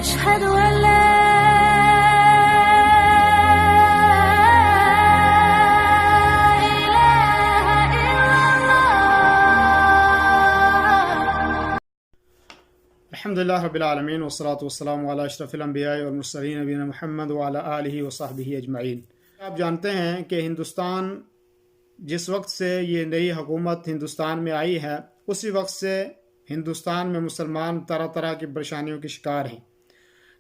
أشهد أن لا إله إلا الله. الحمد للہ رب العالمین والصلاة والسلام علی اشرف الانبیاء والمرسلین نبینا محمد وعلی آلہ وصحبہ اجمعین. آپ جانتے ہیں کہ ہندوستان جس وقت سے یہ نئی حکومت ہندوستان میں آئی ہے اسی وقت سے ہندوستان میں مسلمان طرح طرح کی پریشانیوں کے شکار ہیں.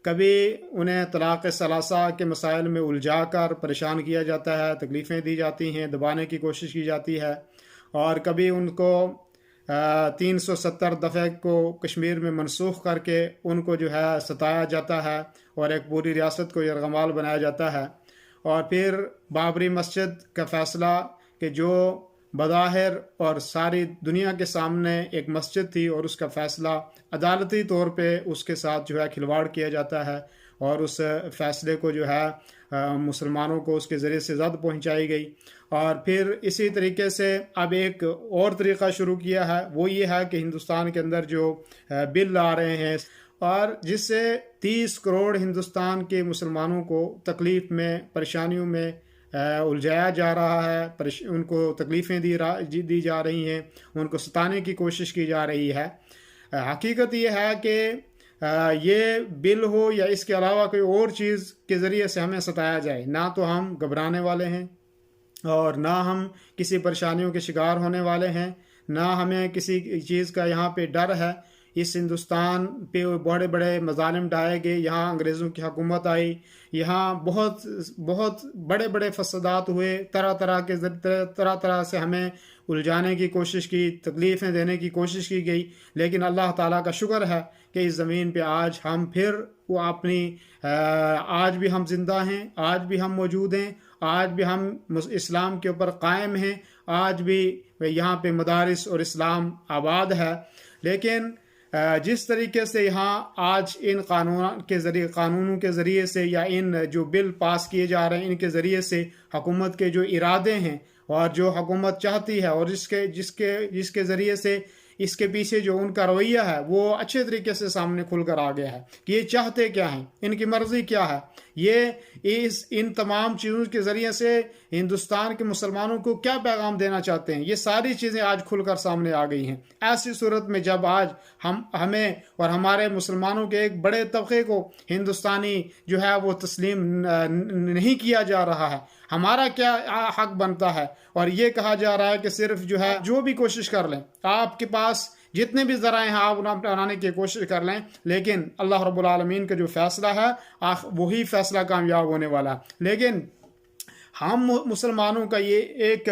کبھی انہیں طلاق ثلاثہ کے مسائل میں الجھا کر پریشان کیا جاتا ہے، تکلیفیں دی جاتی ہیں، دبانے کی کوشش کی جاتی ہے، اور کبھی ان کو 370 دفعے کو کشمیر میں منسوخ کر کے ان کو جو ہے ستایا جاتا ہے اور ایک پوری ریاست کو یرغمال بنایا جاتا ہے. اور پھر بابری مسجد کا فیصلہ کہ جو بظاہر اور ساری دنیا کے سامنے ایک مسجد تھی اور اس کا فیصلہ عدالتی طور پہ اس کے ساتھ جو ہے کھلواڑ کیا جاتا ہے اور اس فیصلے کو جو ہے مسلمانوں کو اس کے ذریعے سے زد پہنچائی گئی. اور پھر اسی طریقے سے اب ایک اور طریقہ شروع کیا ہے، وہ یہ ہے کہ ہندوستان کے اندر جو بل آ رہے ہیں اور جس سے 30 کروڑ ہندوستان کے مسلمانوں کو تکلیف میں، پریشانیوں میں الجھایا جا رہا ہے، ان کو تکلیفیں دی جا رہی ہیں، ان کو ستانے کی کوشش کی جا رہی ہے. حقیقت یہ ہے کہ یہ بل ہو یا اس کے علاوہ کوئی اور چیز کے ذریعے سے ہمیں ستایا جائے، نہ تو ہم گھبرانے والے ہیں اور نہ ہم کسی پریشانیوں کے شکار ہونے والے ہیں، نہ ہمیں کسی چیز کا یہاں پہ ڈر ہے. اس ہندوستان پہ بڑے بڑے مظالم ڈھائے گئے، یہاں انگریزوں کی حکومت آئی، یہاں بہت بڑے بڑے فسادات ہوئے، طرح طرح سے ہمیں الجھانے کی کوشش کی، تکلیفیں دینے کی کوشش کی گئی. لیکن اللہ تعالیٰ کا شکر ہے کہ اس زمین پہ آج ہم پھر وہ آج بھی ہم زندہ ہیں، آج بھی ہم موجود ہیں، آج بھی ہم اسلام کے اوپر قائم ہیں، آج بھی یہاں پہ مدارس اور اسلام آباد ہے. لیکن جس طریقے سے یہاں آج ان قانونوں کے ذریعے سے یا ان جو بل پاس کیے جا رہے ہیں ان کے ذریعے سے حکومت کے جو ارادے ہیں اور جو حکومت چاہتی ہے اور جس کے ذریعے سے اس کے پیچھے جو ان کا رویہ ہے وہ اچھے طریقے سے سامنے کھل کر آ گیا ہے کہ یہ چاہتے کیا ہیں، ان کی مرضی کیا ہے، یہ ان تمام چیزوں کے ذریعے سے ہندوستان کے مسلمانوں کو کیا پیغام دینا چاہتے ہیں، یہ ساری چیزیں آج کھل کر سامنے آ گئی ہیں. ایسی صورت میں جب آج ہمیں اور ہمارے مسلمانوں کے ایک بڑے طبقے کو ہندوستانی جو ہے وہ تسلیم نہیں کیا جا رہا ہے، ہمارا کیا حق بنتا ہے؟ اور یہ کہا جا رہا ہے کہ صرف جو ہے جو بھی کوشش کر لیں، آپ کے پاس جتنے بھی ذرائع ہیں آپ انہیں بنانے کی کوشش کر لیں، لیکن اللہ رب العالمین کا جو فیصلہ ہے وہی فیصلہ کامیاب ہونے والا ہے. لیکن ہم مسلمانوں کا یہ ایک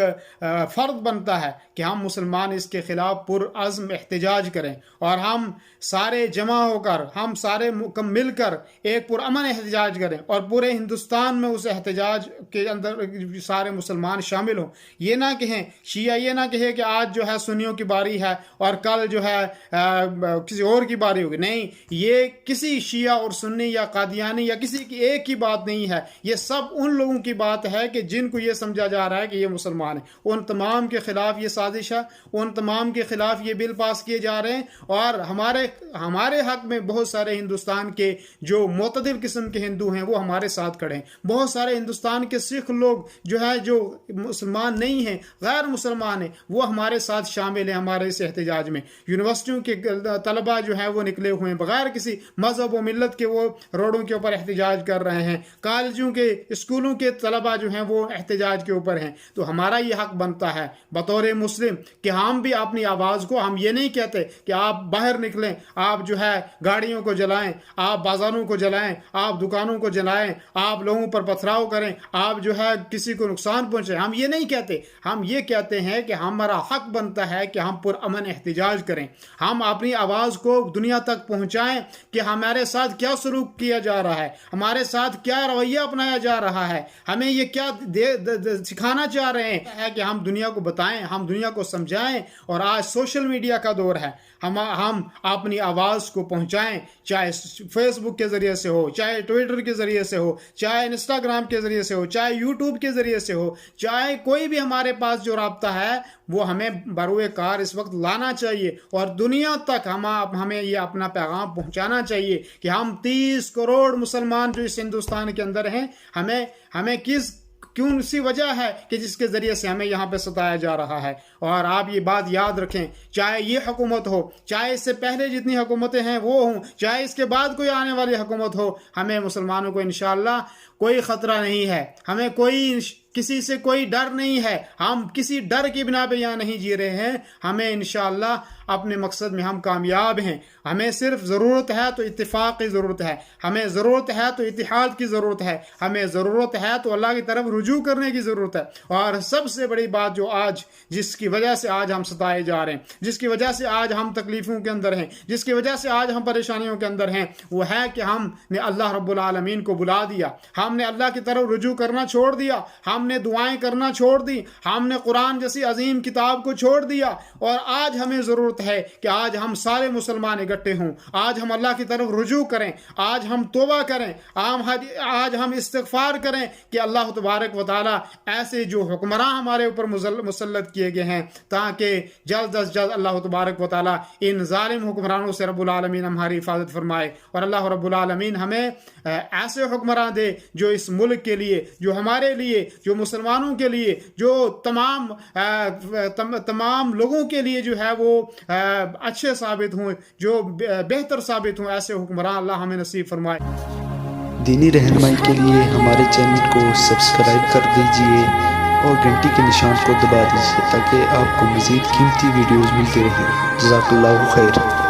فرض بنتا ہے کہ ہم مسلمان اس کے خلاف پرعزم احتجاج کریں اور ہم سارے جمع ہو کر، ہم سارے مل کر ایک پرامن احتجاج کریں اور پورے ہندوستان میں اس احتجاج کے اندر سارے مسلمان شامل ہوں. یہ نہ کہیں شیعہ، یہ نہ کہے کہ آج جو ہے سنیوں کی باری ہے اور کل جو ہے کسی اور کی باری ہوگی. نہیں، یہ کسی شیعہ اور سنی یا قادیانی یا کسی کی ایک کی بات نہیں ہے، یہ سب ان لوگوں کی بات ہے کہ جن کو یہ سمجھا جا رہا ہے کہ یہ مسلمان ہیں. ان تمام کے خلاف یہ سازش ہے، ان تمام کے خلاف یہ بل پاس کیے جا رہے ہیں. اور ہمارے حق میں بہت سارے ہندوستان کے جو معتدل قسم کے ہندو ہیں وہ ہمارے ساتھ کھڑے ہیں. بہت سارے ہندوستان کے سکھ لوگ جو ہے جو مسلمان نہیں ہیں، غیر مسلمان ہیں، وہ ہمارے ساتھ شامل ہیں ہمارے اس احتجاج میں. یونیورسٹیوں کے طلبہ جو ہیں وہ نکلے ہوئے ہیں، بغیر کسی مذہب و ملت کے وہ روڈوں کے اوپر احتجاج کر رہے ہیں. کالجوں کے، اسکولوں کے طلبہ جو ہیں وہ احتجاج کے اوپر ہیں. تو ہمارا یہ حق بنتا ہے بطور مسلم کہ ہم بھی اپنی آواز کو، ہم یہ نہیں کہتے کہ آپ باہر نکلیں، آپ جو ہے گاڑیوں کو جلائیں، آپ بازاروں کو جلائیں، آپ دکانوں کو جلائیں، آپ لوگوں پر پتھراؤ کریں، آپ جو ہے کسی کو نقصان پہنچائیں. ہم یہ نہیں کہتے، ہم یہ کہتے ہیں کہ ہمارا حق بنتا ہے کہ ہم پرامن احتجاج کریں، ہم اپنی آواز کو دنیا تک پہنچائیں کہ ہمارے ساتھ کیا سلوک کیا جا رہا ہے، ہمارے ساتھ کیا رویہ اپنایا جا رہا ہے، ہمیں یہ کیا سکھانا چاہ رہے ہیں کہ ہم دنیا کو بتائیں, ہم دنیا کو سمجھائیں. اور آج سوشل میڈیا کا دور ہے, ہم اپنی آواز کو پہنچائیں, چاہے فیس بک کے ذریعے سے ہو, چاہے ٹویٹر کے ذریعے سے ہو, چاہے انسٹاگرام کے ذریعے سے ہو, چاہے یوٹیوب کے ذریعے سے ہو, چاہے کوئی بھی ہمارے پاس جو رابطہ ہے وہ ہمیں بروئے کار اس وقت لانا چاہیے, اور دنیا تک ہمیں یہ اپنا پیغام پہنچانا چاہیے کہ ہم 30 کروڑ مسلمان جو اس ہندوستان کے اندر ہیں, ہمیں کیوں سی وجہ ہے کہ جس کے ذریعے سے ہمیں یہاں پہ ستایا جا رہا ہے. اور آپ یہ بات یاد رکھیں, چاہے یہ حکومت ہو, چاہے اس سے پہلے جتنی حکومتیں ہیں وہ ہوں, چاہے اس کے بعد کوئی آنے والی حکومت ہو, ہمیں مسلمانوں کو انشاءاللہ کوئی خطرہ نہیں ہے, ہمیں کسی سے کوئی ڈر نہیں ہے, ہم کسی ڈر کی بنا پہ یہاں نہیں جی رہے ہیں. ہمیں انشاءاللہ اپنے مقصد میں ہم کامیاب ہیں. ہمیں صرف ضرورت ہے تو اتفاق کی ضرورت ہے, ہمیں ضرورت ہے تو اتحاد کی ضرورت ہے, ہمیں ضرورت ہے تو اللہ کی طرف رجوع کرنے کی ضرورت ہے. اور سب سے بڑی بات جو آج جس کی وجہ سے آج ہم ستائے جا رہے ہیں, جس کی وجہ سے آج ہم تکلیفوں کے اندر ہیں, جس کی وجہ سے آج ہم پریشانیوں کے اندر ہیں, وہ ہے کہ ہم نے اللہ رب العالمین کو بلا دیا, ہم نے اللہ کی طرف رجوع کرنا چھوڑ دیا, ہم نے دعائیں کرنا چھوڑ دی, ہم نے قرآن جیسی عظیم کتاب کو چھوڑ دیا. اور آج ہمیں ضرورت ہے کہ آج ہم سارے مسلمان اکٹھے ہوں, آج ہم اللہ کی طرف رجوع کریں, آج ہم توبہ کریں, آج ہم استغفار کریں کہ اللہ تبارک و تعالیٰ ایسے جو حکمراں ہمارے اوپر مسلط کیے گئے ہیں, تاکہ جلد از جلد اللہ تبارک و تعالیٰ ان ظالم حکمرانوں سے رب العالمین ہماری حفاظت فرمائے. اور اللہ رب العالمین ہمیں ایسے حکمراں دے جو اس ملک کے لیے, جو ہمارے لیے, جو مسلمانوں کے لیے, جو تمام لوگوں کے لیے جو ہے وہ اچھے ثابت ہوں, جو بہتر ثابت ہوں. ایسے حکمراں اللہ ہمیں نصیب فرمائے. دینی رہنمائی کے لیے ہمارے چینل کو سبسکرائب کر دیجئے اور گھنٹی کے نشان کو دبا دیجئے تاکہ آپ کو مزید قیمتی ویڈیوز ملتی رہیں. جزاک اللہ خیر.